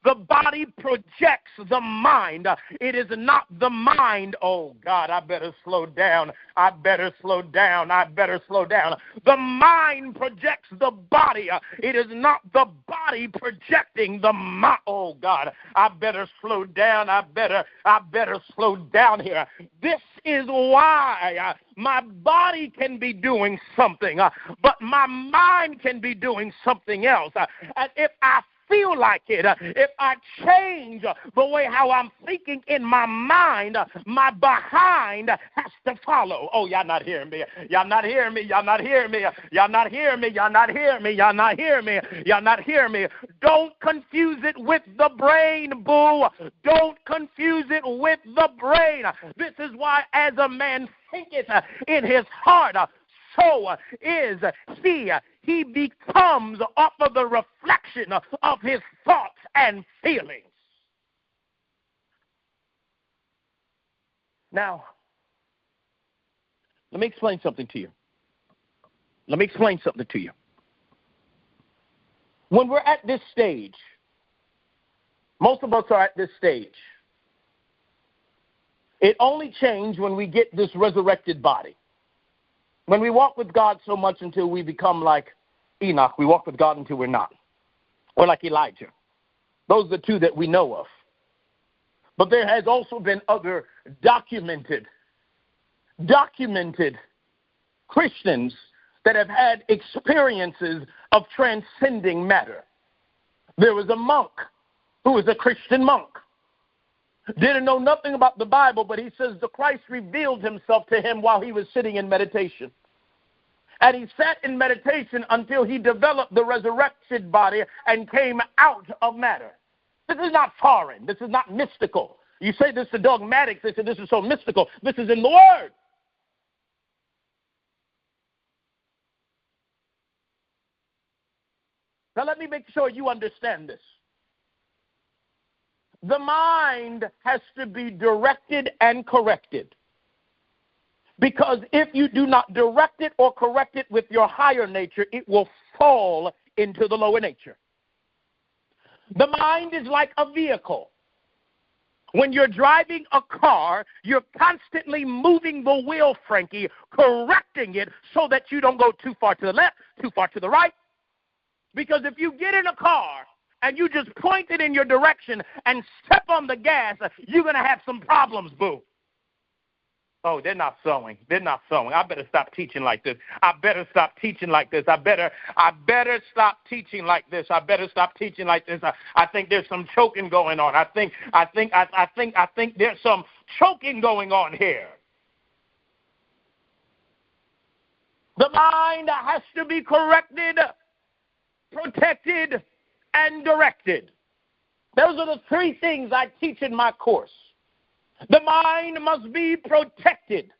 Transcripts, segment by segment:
The body projects the mind. It is not the mind. Oh, God, I better slow down. I better slow down. I better slow down. The mind projects the body. It is not the body projecting the mind. Oh, God, I better slow down. I better slow down here. This is why my body can be doing something, but my mind can be doing something else. And if I feel like it, if I change the way how I'm thinking in my mind, my behind has to follow. Oh, y'all not hearing me. Y'all not hearing me. Y'all not hearing me. Y'all not hearing me. Y'all not hearing me. Y'all not hearing me. Y'all not hearing me. Don't confuse it with the brain, boo. Don't confuse it with the brain. This is why as a man thinketh in his heart, so is he. He becomes off of the reflection of his thoughts and feelings. Now, let me explain something to you. When we're at this stage, most of us are at this stage. It only changes when we get this resurrected body. When we walk with God so much until we become like Enoch, we walk with God until we're not. Or like Elijah. Those are the two that we know of. But there has also been other documented Christians that have had experiences of transcending matter. There was a monk who was a Christian monk. Didn't know nothing about the Bible, but he says the Christ revealed himself to him while he was sitting in meditation. And he sat in meditation until he developed the resurrected body and came out of matter. This is not foreign. This is not mystical. You say this to dogmatics. They say this is so mystical. This is in the Word. Now let me make sure you understand this. The mind has to be directed and corrected. Because if you do not direct it or correct it with your higher nature, it will fall into the lower nature. The mind is like a vehicle. When you're driving a car, you're constantly moving the wheel, Frankie, correcting it so that you don't go too far to the left, too far to the right. Because if you get in a car and you just point it in your direction and step on the gas, you're going to have some problems, boo. Oh, they're not sewing. I better stop teaching like this. I better stop teaching like this. I better stop teaching like this. I think there's some choking going on. I think there's some choking going on here. The mind has to be corrected, protected, and directed. Those are the three things I teach in my course. The mind must be protected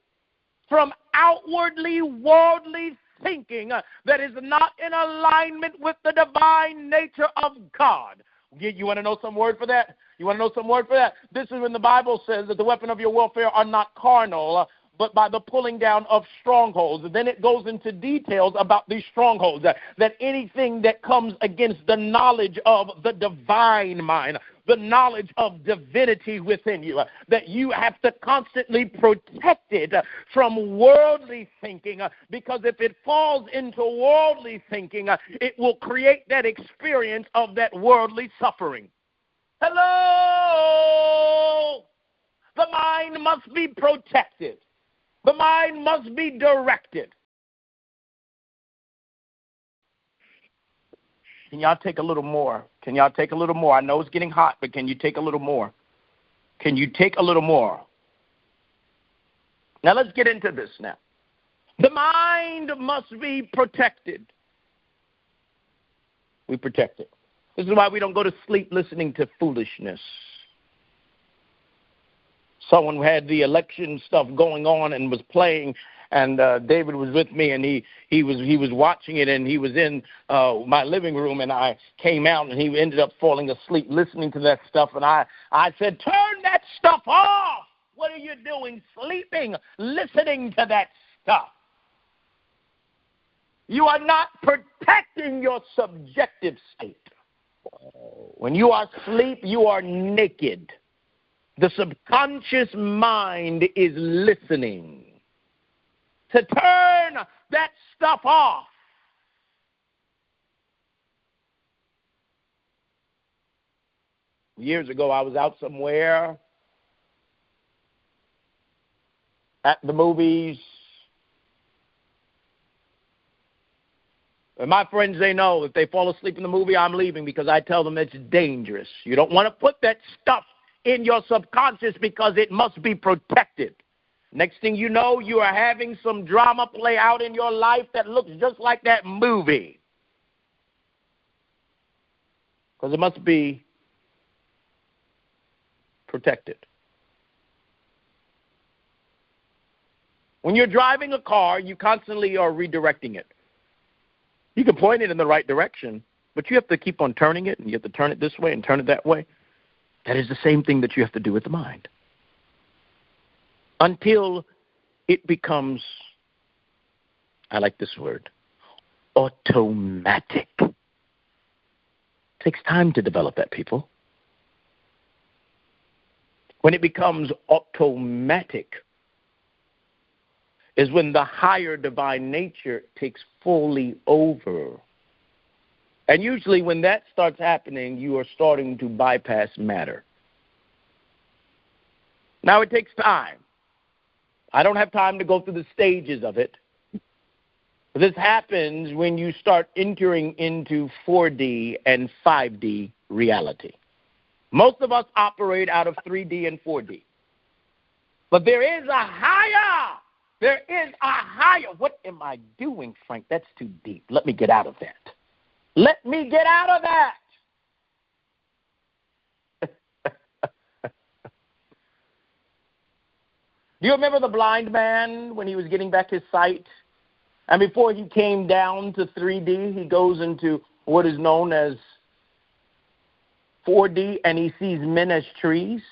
from outwardly worldly thinking that is not in alignment with the divine nature of God. You want to know some word for that? This is when the Bible says that the weapon of your warfare are not carnal, but by the pulling down of strongholds. And then it goes into details about these strongholds, that anything that comes against the knowledge of the divine mind, the knowledge of divinity within you, that you have to constantly protect it from worldly thinking, because if it falls into worldly thinking, it will create that experience of that worldly suffering. Hello! The mind must be protected. The mind must be directed. Can y'all take a little more? I know it's getting hot, but can you take a little more? Now let's get into this now. The mind must be protected. We protect it. This is why we don't go to sleep listening to foolishness. Someone who had the election stuff going on and was playing, and David was with me, and he was watching it, and he was in my living room, and I came out, and he ended up falling asleep listening to that stuff, and I said, turn that stuff off. What are you doing sleeping, listening to that stuff? You are not protecting your subjective state. When you are asleep, you are naked. The subconscious mind is listening to turn that stuff off. Years ago, I was out somewhere at the movies. And my friends, they know if they fall asleep in the movie, I'm leaving because I tell them it's dangerous. You don't want to put that stuff in your subconscious because it must be protected. Next thing you know, you are having some drama play out in your life that looks just like that movie. Because it must be protected. When you're driving a car, you constantly are redirecting it. You can point it in the right direction, but you have to keep on turning it, and you have to turn it this way and turn it that way. That is the same thing that you have to do with the mind. Until it becomes, I like this word, automatic. It takes time to develop that, people. When it becomes automatic is when the higher divine nature takes fully over. And usually when that starts happening, you are starting to bypass matter. Now, it takes time. I don't have time to go through the stages of it. This happens when you start entering into 4D and 5D reality. Most of us operate out of 3D and 4D. But there is a higher. There is a higher. What am I doing, Frank? That's too deep. Let me get out of that. Let me get out of that. Do you remember the blind man when he was getting back his sight? And before he came down to 3D, he goes into what is known as 4D, and he sees men as trees.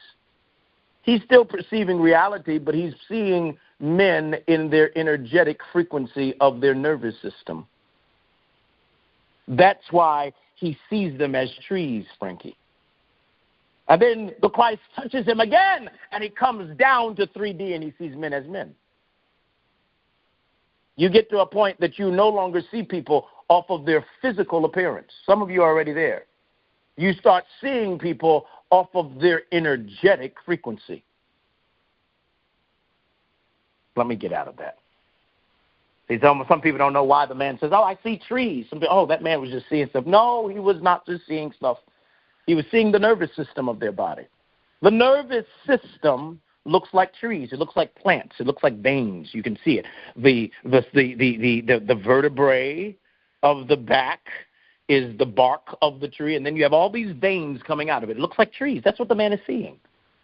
He's still perceiving reality, but he's seeing men in their energetic frequency of their nervous system. That's why he sees them as trees, Frankie. And then the Christ touches him again, and he comes down to 3D, and he sees men as men. You get to a point that you no longer see people off of their physical appearance. Some of you are already there. You start seeing people off of their energetic frequency. Let me get out of that. Some people don't know why the man says, oh, I see trees. Some people, oh, that man was just seeing stuff. No, he was not just seeing stuff. He was seeing the nervous system of their body. The nervous system looks like trees. It looks like plants. It looks like veins. You can see it. The vertebrae of the back is the bark of the tree, and then you have all these veins coming out of it. It looks like trees. That's what the man is seeing.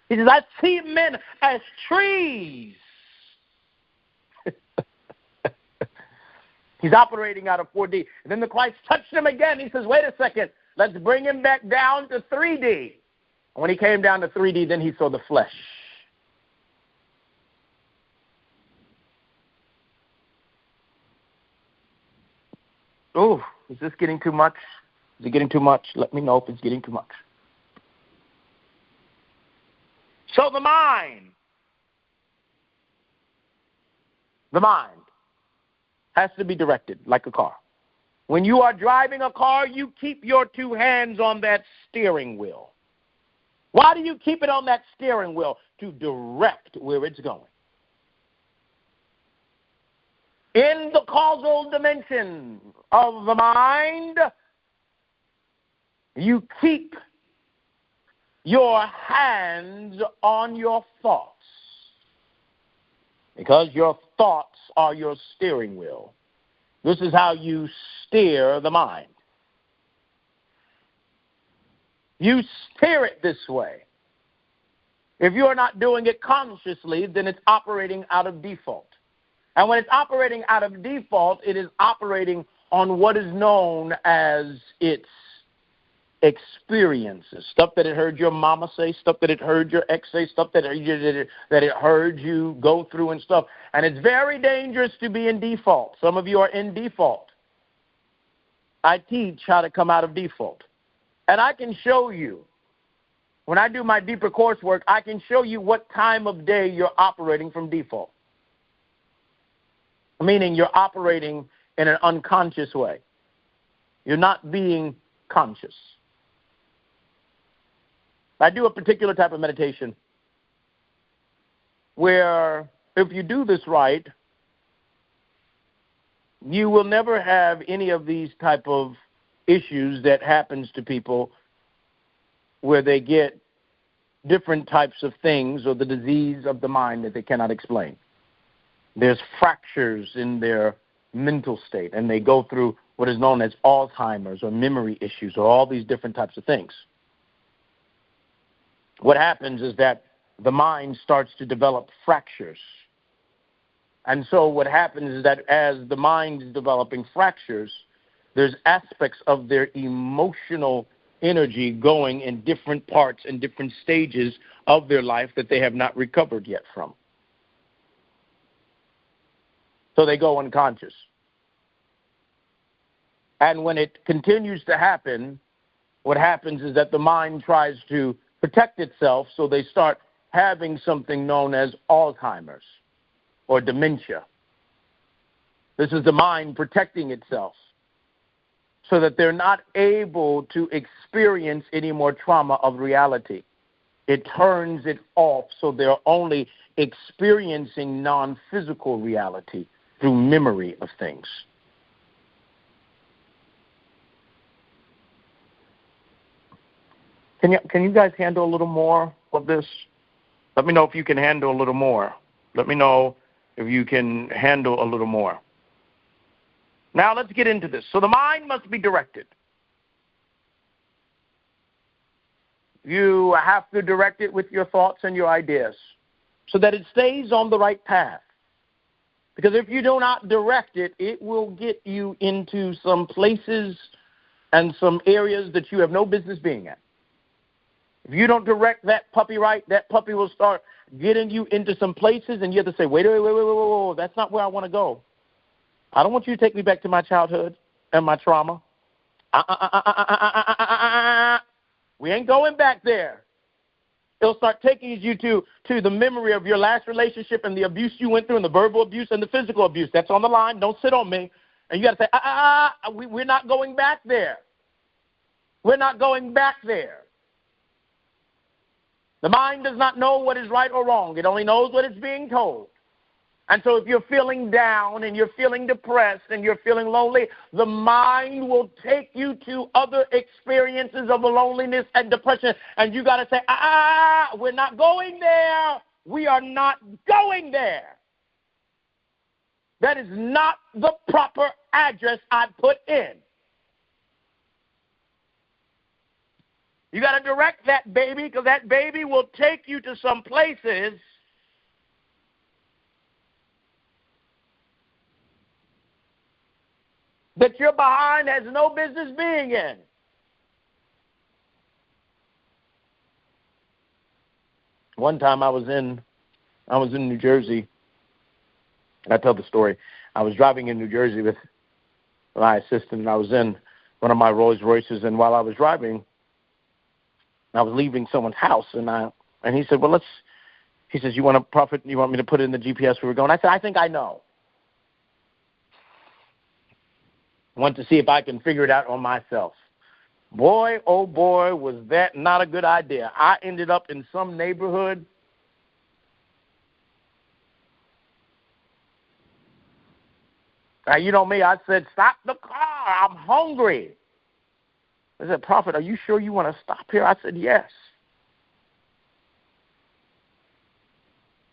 He says, I see men as trees. He's operating out of 4D. And then the Christ touched him again. He says, wait a second. Let's bring him back down to 3D. And when he came down to 3D, then he saw the flesh. Oh, is this getting too much? Is it getting too much? Let me know if it's getting too much. So the mind has to be directed like a car. When you are driving a car, you keep your two hands on that steering wheel. Why do you keep it on that steering wheel? To direct where it's going. In the causal dimension of the mind, you keep your hands on your thoughts, because your thoughts are your steering wheel. This is how you steer the mind. You steer it this way. If you are not doing it consciously, then it's operating out of default. And when it's operating out of default, it is operating on what is known as its experiences. Stuff that it heard your mama say, stuff that it heard your ex say, stuff that it heard you go through and stuff. And it's very dangerous to be in default. Some of you are in default. I teach how to come out of default. And I can show you, when I do my deeper coursework, I can show you what time of day you're operating from default. Meaning you're operating in an unconscious way. You're not being conscious. I do a particular type of meditation where if you do this right, you will never have any of these type of issues that happens to people where they get different types of things or the disease of the mind that they cannot explain. There's fractures in their mental state, and they go through what is known as Alzheimer's or memory issues or all these different types of things. What happens is that the mind starts to develop fractures. And so what happens is that as the mind is developing fractures, there's aspects of their emotional energy going in different parts and different stages of their life that they have not recovered yet from. So they go unconscious. And when it continues to happen, what happens is that the mind tries to protect itself, so they start having something known as Alzheimer's or dementia. This is the mind protecting itself so that they're not able to experience any more trauma of reality. It turns it off so they're only experiencing non-physical reality through memory of things. Can you guys handle a little more of this? Let me know if you can handle a little more. Let me know if you can handle a little more. Now let's get into this. So the mind must be directed. You have to direct it with your thoughts and your ideas so that it stays on the right path. Because if you do not direct it, it will get you into some places and some areas that you have no business being at. If you don't direct that puppy right, that puppy will start getting you into some places, and you have to say, wait, that's not where I want to go. I don't want you to take me back to my childhood and my trauma. We ain't going back there. It'll start taking you to the memory of your last relationship and the abuse you went through and the verbal abuse and the physical abuse. That's on the line. Don't sit on me. And you got to say, we're not going back there. We're not going back there. The mind does not know what is right or wrong. It only knows what it's being told. And so if you're feeling down and you're feeling depressed and you're feeling lonely, the mind will take you to other experiences of loneliness and depression. And you got to say, we're not going there. We are not going there. That is not the proper address I put in. You got to direct that baby, because that baby will take you to some places that your behind has no business being in. One time I was in New Jersey. I tell the story. I was driving in New Jersey with my assistant, and I was in one of my Rolls Royces, and while I was driving, I was leaving someone's house, and he said, he says, you want me to put in the GPS where we're going? I said, I think I know. I want to see if I can figure it out on myself. Boy, oh boy, was that not a good idea. I ended up in some neighborhood. Now, you know me, I said, stop the car, I'm hungry. I said, Prophet, are you sure you want to stop here? I said, yes.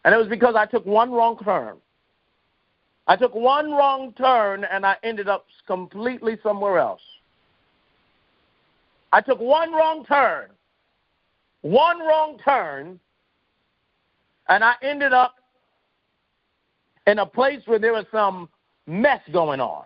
And it was because I took one wrong turn. I took one wrong turn, and I ended up completely somewhere else. I took one wrong turn, and I ended up in a place where there was some mess going on.